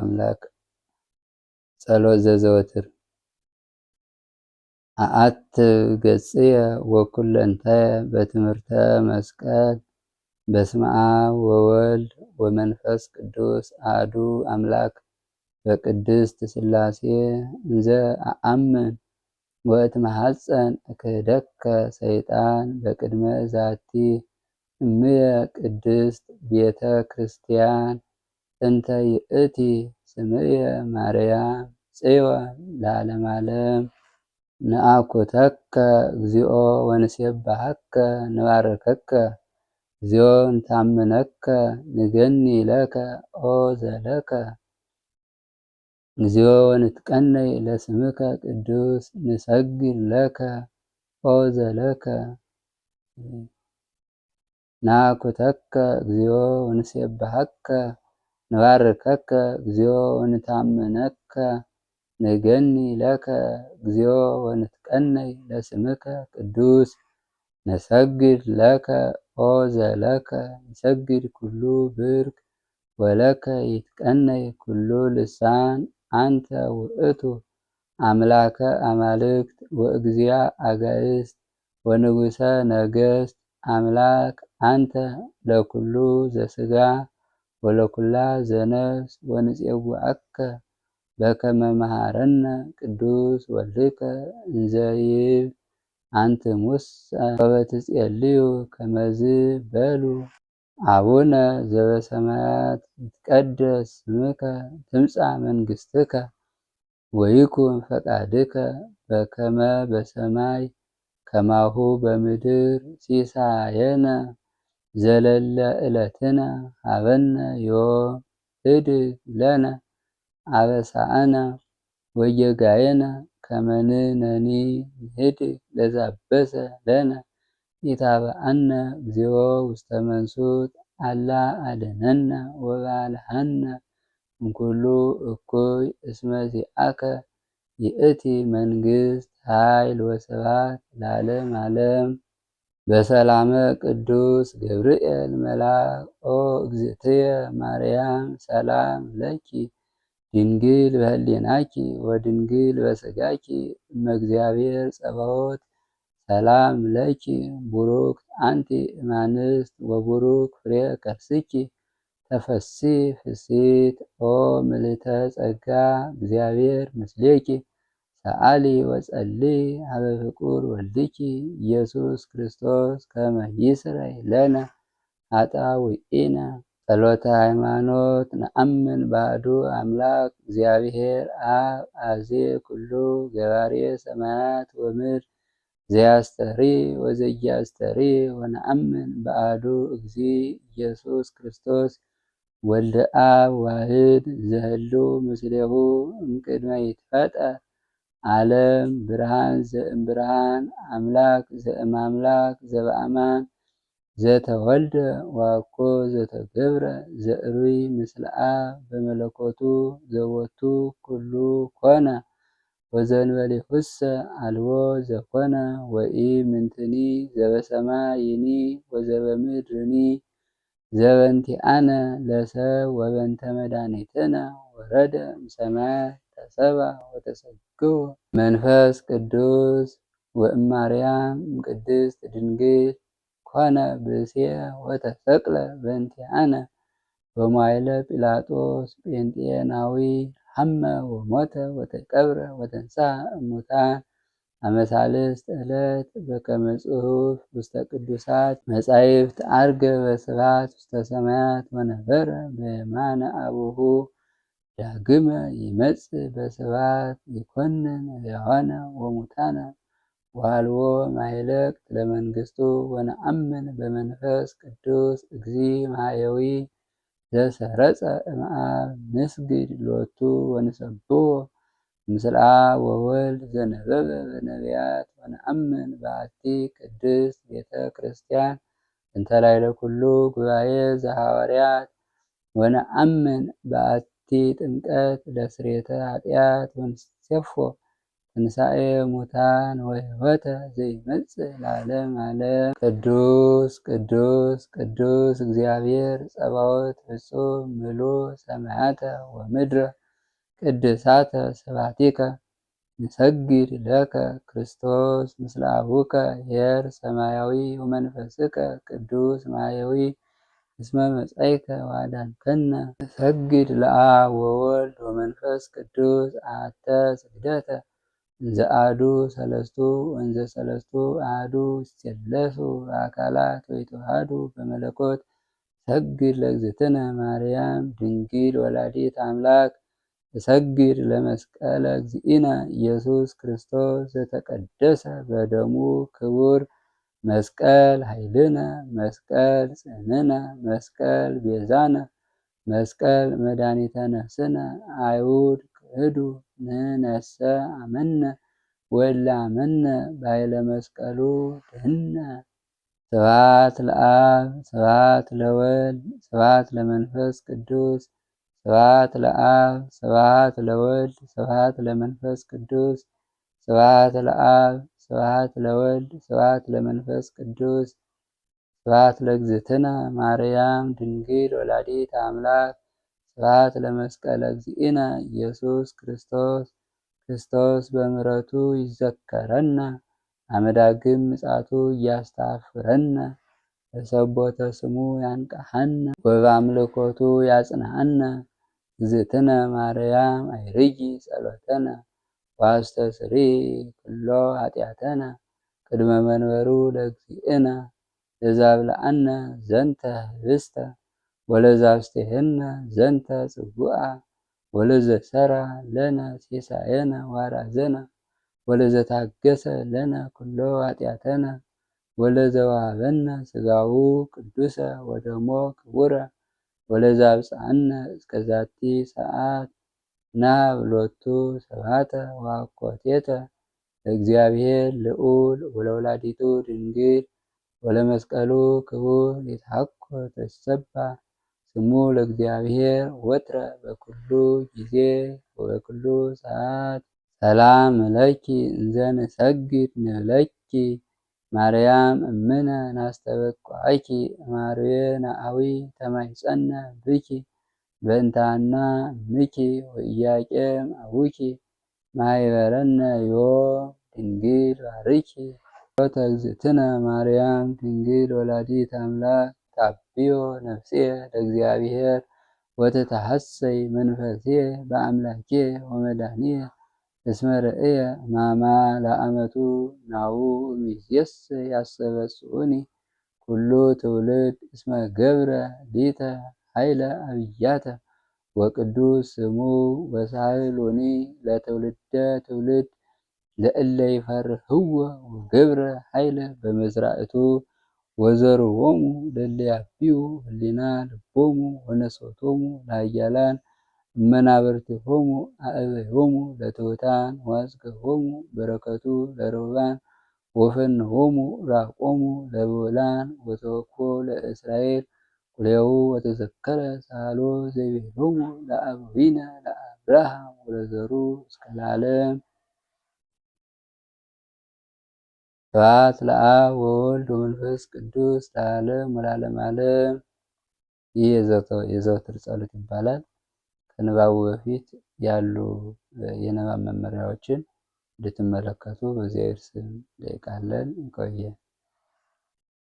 አምላክ ጸሎት ዘዘወትር አአትብ ገጽየ ወኩለንታየ በትምህርተ መስቀል በስመ አብ ወወልድ ወመንፈስ ቅዱስ አሐዱ አምላክ በቅድስት ሥላሴ እንዘ አአምን ወእትመሐፀን እክህደከ ሰይጣን በቅድመ ዛቲ እምየ ቅድስት ቤተ ክርስቲያን እንተ ይእቲ ስምየ ማርያም ጽዮን ለዓለመ ዓለም። ነአኩተከ እግዚኦ ወንሴብሐከ ንባርከከ እግዚኦ እንታምነከ ንገኒ ለከ ኦ ዘለከ እግዚኦ ወንትቀነይ ለስምከ ቅዱስ ንሰግድ ለከ ኦ ዘለከ ነአኩተከ እግዚኦ ወንሴብሐከ ንባርከከ እግዚኦ ወንታምነከ ንገኒ ለከ እግዚኦ ወንትቀነይ ለስምከ ቅዱስ ንሰግድ ለከ ኦ ዘለከ ይሰግድ ኩሉ ብርክ ወለከ ይትቀነይ ኩሉ ልሳን አንተ ውእቱ አምላከ አማልክት ወእግዚአ አጋእዝት ወንጉሰ ነገስት አምላክ አንተ ለኩሉ ዘሥጋ ወለኩላ ዘነፍስ ወንፄውዐከ በከመ መሃረነ ቅዱስ ወልድከ እንዘ ይብል አንትሙሰ ወበትጼልዩ ከመዝ በሉ አቡነ ዘበሰማያት ይትቀደስ ስምከ ትምጻእ መንግሥትከ ወይኩን ፈቃድከ በከመ በሰማይ ከማሁ በምድር ሲሳየነ ዘለለ ዕለትነ ሀበነ ዮም ህድግ ለነ አበሳአነ ወጌጋየነ ከመ ንሕነኒ ንህድግ ለዘአበሰ ለነ ኢታብአነ እግዚኦ ውስተ መንሱት አላ አድኅነነ ወባልሐነ እምኩሉ እኩይ እስመ ዚአከ ይእቲ መንግሥት ኃይል ወስብሐት ለዓለመ ዓለም። በሰላመ ቅዱስ ገብርኤል መልአክ ኦ እግዝእትየ ማርያም ሰላም ለኪ ድንግል በህሊናኪ ወድንግል በሥጋኪ እመ እግዚአብሔር ጸባኦት ሰላም ለኪ ቡሩክት አንቲ እማንስት ወቡሩክ ፍሬ ከርስኪ ተፈሲ ፍሲት ኦ ምልዕተ ጸጋ እግዚአብሔር ምስሌኪ ሰአሊ ወጸልይ ሀበ ፍቁር ወልድኪ ኢየሱስ ክርስቶስ ከመ ይስረይ ለነ ኃጣውኢነ። ጸሎተ ሃይማኖት። ነአምን በአሐዱ አምላክ እግዚአብሔር አብ አዜ ኩሉ ገባሬ ሰማያት ወምድር ዘያስተሪ ወዘያስተሪ ወነአምን በአሐዱ እግዚእ ኢየሱስ ክርስቶስ ወልደ አብ ዋሕድ ዘህልው ምስሌሁ እምቅድመ ይትፈጠር ዓለም ብርሃን ዘእምብርሃን አምላክ ዘእምአምላክ ዘበአማን ዘተወልደ ዋኮ ዘተገብረ ዘእሩይ ምስለ አብ በመለኮቱ ዘቦቱ ኩሉ ኮነ ወዘእንበሌሁሰ አልቦ ዘኮነ ወኢምንትኒ ዘበሰማይኒ ወዘበምድርኒ ዘበንቲአነ ለሰብ ወበንተ መድኃኒትነ ወረደ እምሰማያት ተሰብአ ወተሰግወ መንፈስ ቅዱስ ወእማርያም እምቅድስት ድንግል ኮነ ብእስየ ወተሰቅለ በእንቲአነ በመዋዕለ ጲላጦስ ጴንጤናዊ ሐመ ወሞተ ወተቀብረ ወተንሥአ እሙታን አመ ሣልስት ዕለት በከመ ጽሑፍ ውስተ ቅዱሳት መጻሕፍት ዐርገ በስብሐት ውስተ ሰማያት ወነበረ በየማነ አቡሁ ዳግመ ይመጽእ በስብሐት ይኰንን ሕያዋነ ወሙታነ ወአልቦ ማኅለቅት ለመንግሥቱ። ወነአምን በመንፈስ ቅዱስ እግዚእ ማሕየዊ ዘሰረጸ እምአብ ንስግድ ሎቱ ወንሰብሖ ምስለ አብ ወወልድ ዘነበበ በነቢያት። ወነአምን በአሐቲ ቅድስት ቤተ ክርስቲያን እንተ ላዕለ ኩሉ ጉባኤ ዘሐዋርያት። ወነአምን በአሐቲ ጥምቀት ለስርየተ ኃጢአት ወንሴፎ ትንሣኤ ሙታን ወሕይወተ ዘይመጽእ ለዓለም ዓለም። ቅዱስ ቅዱስ ቅዱስ እግዚአብሔር ጸባኦት ፍጹም ምሉእ ሰማያተ ወምድረ ቅድሳተ ስብሐቲከ ንሰግድ ለከ ክርስቶስ ምስለ አቡከ ኄር ሰማያዊ ወመንፈስከ ቅዱስ ማሕየዊ እስመ መጻእከ ወአዳንከነ። ንሰግድ ለአብ ወወልድ ወመንፈስ ቅዱስ አሐተ ስግደተ እንዘ አሐዱ ሰለስቱ ወእንዘ ሰለስቱ አሐዱ ይሴለሱ በአካላት ወይተዋሃዱ በመለኮት። ሰግድ ለእግዝእትነ ማርያም ድንግል ወላዲት አምላክ። እሰግድ ለመስቀለ እግዚእነ ኢየሱስ ክርስቶስ ዘተቀደሰ በደሙ ክቡር። መስቀል ኃይልነ፣ መስቀል ጽንዕነ፣ መስቀል ቤዛነ፣ መስቀል መድኃኒተ ነፍስነ። አይሁድ ክህዱ ንሕነሰ አመነ ወእለ አመነ በኃይለ መስቀሉ ድኅነ። ስብሐት ለአብ ስብሐት ለወልድ ስብሐት ለመንፈስ ቅዱስ። ስብሐት ለአብ ስብሐት ለወልድ ስብሐት ለመንፈስ ቅዱስ። ስብሐት ለአብ ስብሐት ለወልድ ስብሐት ለመንፈስ ቅዱስ። ስብሐት ለእግዝእትነ ማርያም ድንግል ወላዲት አምላክ። ስብሐት ለመስቀለ እግዚእነ ኢየሱስ ክርስቶስ። ክርስቶስ በምሕረቱ ይዘከረነ አመዳግም ምጽአቱ እያስታፍረነ። በሰቦተ ስሙ ያንቃሐነ ወበአምልኮቱ ያጽንሐነ። እግዝእትነ ማርያም አይርጊ ጸሎተነ ዋስተስሪ ኩሎ ኃጢአተነ። ቅድመ መንበሩ ለእግዚእነ ለዛብልዐነ ዘንተ ህብስተ ወለዛብስቴህነ ዘንተ ጽዋዐ ወለዘሰራ ለነ ሲሳየነ ዋራዘነ ወለዘታገሰ ለነ ኩሎ ኃጢአተነ ወለዘወሃበነ ሥጋሁ ቅዱሰ ወደሞ ክቡረ ወለዘአብጽሐነ እስከ ዛቲ ሰዓት። ናብሎቱ ስብሐተ ወአኮቴተ ለእግዚአብሔር ልዑል ወለወላዲቱ ድንግል ወለመስቀሉ ክቡር ይትሐኮ ተሰብሐ ስሙ ለእግዚአብሔር ወትረ በኩሉ ጊዜ ወበኩሉ ሰዓት። ሰላም ለኪ እንዘ ንሰግድ ንብለኪ ማርያም እምነ ናስተበቅዐኪ እማርየ ነአዊ ተማይጸነ ብኪ በእንታና እምኪ ወኢያቄም አቡኪ ማኅበረነ ዮም ድንግል ባርኪ። ጸሎተ እግዝእትነ ማርያም ድንግል ወላዲት አምላክ። ታብዮ ነፍስየ ለእግዚአብሔር ወተታሐሰይ መንፈስየ በአምላክየ ወመድኃኒየ እስመ ርእየ ሕማማ ለአመቱ ናሁ እምይእዜሰ ያስተበጽዑኒ ኩሉ ትውልድ እስመ ገብረ ሊተ ኃይለ አብያተ ወቅዱስ ስሙ ወሳህሉኒ ለትውልደ ትውልድ ለእለ ይፈርህዎ ወገብረ ኃይለ በመዝራእቱ ወዘርዎሙ ለእለ ያብዩ ህሊና ልቦሙ ወነሶቶሙ ለኃያላን እመናብርቲሆሙ አእበዮሙ ለትሑታን ወአጽግቦሙ በረከቱ ለርሁባን ወፈንዎሙ ራቆሙ ለብዑላን ወተወክፎ ለእስራኤል ቁልኤሁ ወተዘከረ ሳህሎ ዘይቤሎሙ ለአበዊነ ለአብርሃም ወለዘሩ እስከ ለዓለም። ስብሐት ለአብ ወወልድ ወመንፈስ ቅዱስ ለዓለም ወለዓለመ ዓለም። ይህ የዘወትር ጸሎት ይባላል። ከንባቡ በፊት ያሉ የንባብ መመሪያዎችን እንድትመለከቱ በእግዚአብሔር ስም እንጠይቃለን። ይቆየን።